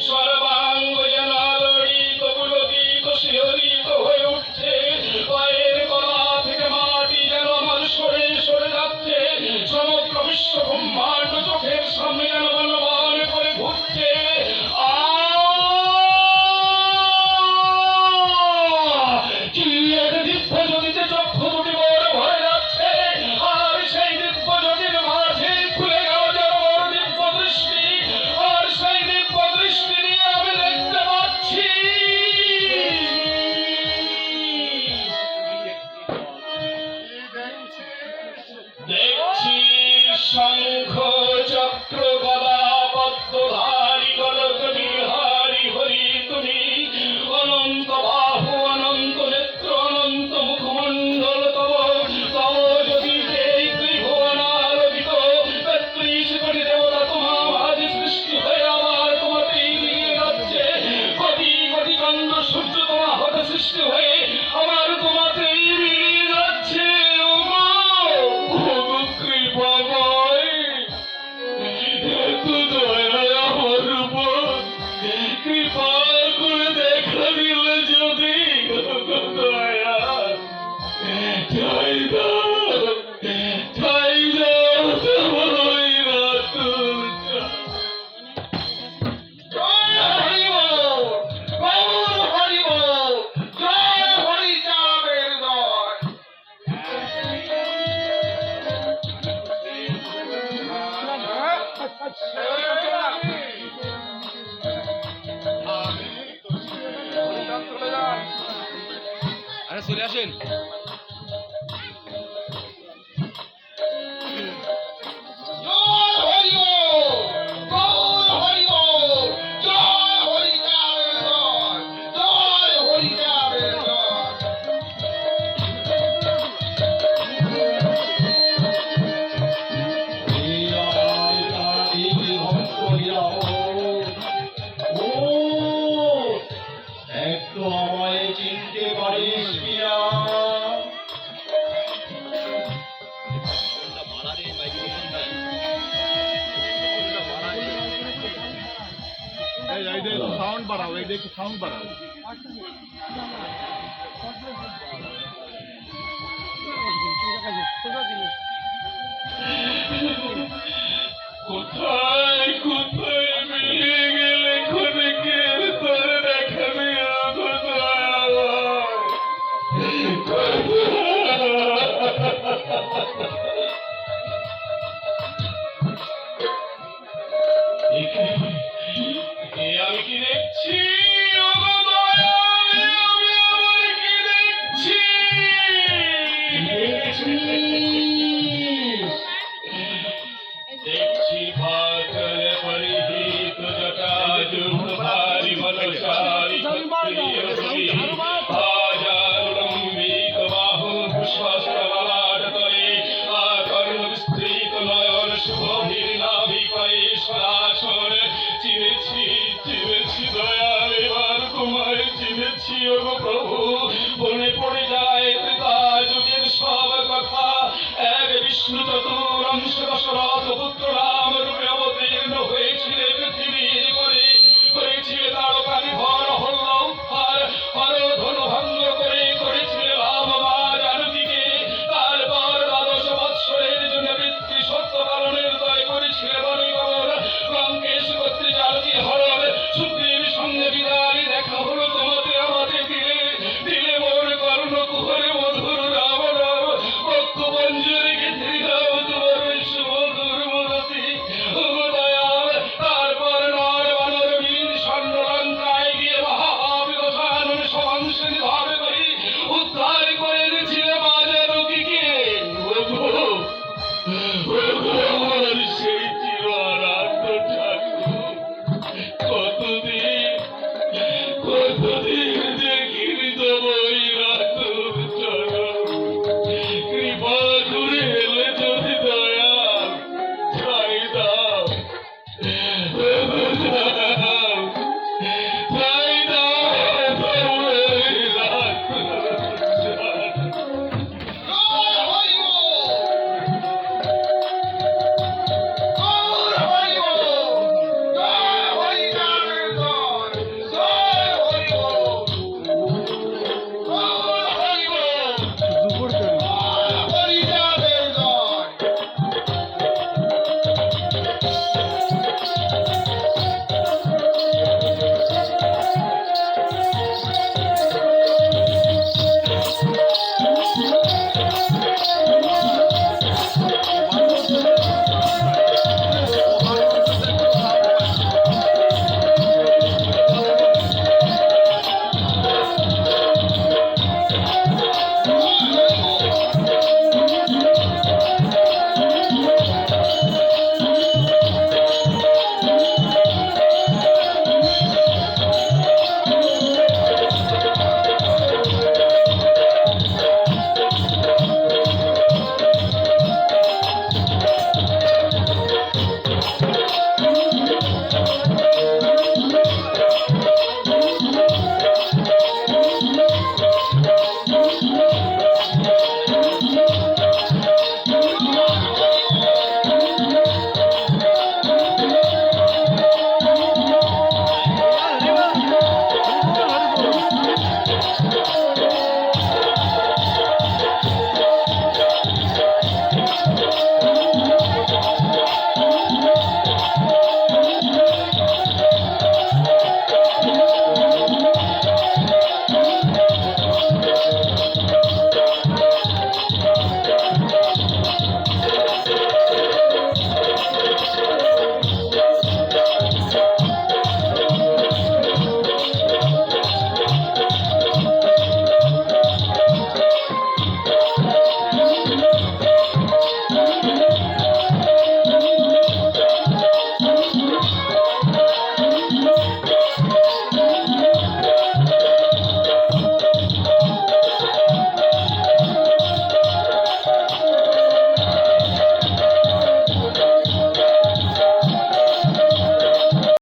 সর্বাঙ্গ যেন আলোড়িত পুলকিত শিহরিত হয়ে উঠছে। পায়ের তলা থেকে মাটি যেন আমার সরে সরে যাচ্ছে। সমগ্র বিশ্ব ব্রহ্মাণ্ড চোখের সামনে যেন বলবান করে ঘুরছে। কি এক দিব্য জ্যোতিতে চক্ষু দুটি বড় ভরে যাচ্ছে। আর সেই দিব্য জ্যোতির মাঝে খুলে গেল যেন বড় দিব্য দৃষ্টি। আর সেই দিব্য দৃষ্টি নিয়ে আমি দেখতে পাচ্ছি দেখছি শঙ্খ চক্র গদা পদ্মধারী গলক বিহারী হরি তুমি। অনন্ত বাহু অনন্ত নেত্র অনন্ত মুখমণ্ডল তব তব যদি এই ত্রিভুবনালোকিত ৩৩ কোটি দেবতা তোমার আজ সৃষ্টি হয়ে আমার তোমাতেই নিয়ে যাচ্ছে। কোটি কোটি চন্দ্র সূর্য তোমার হতে সৃষ্টি হয়ে আমার তোমাতেই নিয়ে যাচ্ছে। কৃপাময় এত দয়া আমার উপর কৃপা করে দেখা দিলে যদি দয়া ঠাই দাও ঠাই দাও তোমায় রাতুল জয় হরি বল গৌর হরি বল জয় হরি চাঁদের দল। আরে চলে আসেন। জয় হরি বল গৌর হরি বল জয় হরি চাঁদের দল জয় হরি চাঁদের দল। একটু আমায় চিনতে পারিস কিনা? সাউন্ড বাড়াও, এই দেখো সাউন্ড বাড়াও। কোথায় কোথায় মিলিয়ে গেলে ক্ষণিকের তোর দেখা নিয়ে আমি কি দেখছি? আমি আবার কি দেখছি? দেখছি ভাতর পরিহিত জটাজুট ভারি মলসারি হাজারম্বিত বাহু পুষ্পস্তমালাট তলে আকর্ণ বিস্তৃত নয়ন শুভভীর নাভি করে সরাসর চিনেছি চিনেছি দয়াল এবার তোমায় চিনেছি ওগো প্রভু। মনে পড়ে যায় ত্রেতা যুগের সব কথা। এক বিষ্ণু চতুরংশ দশরথ পুত্র রাম রূপে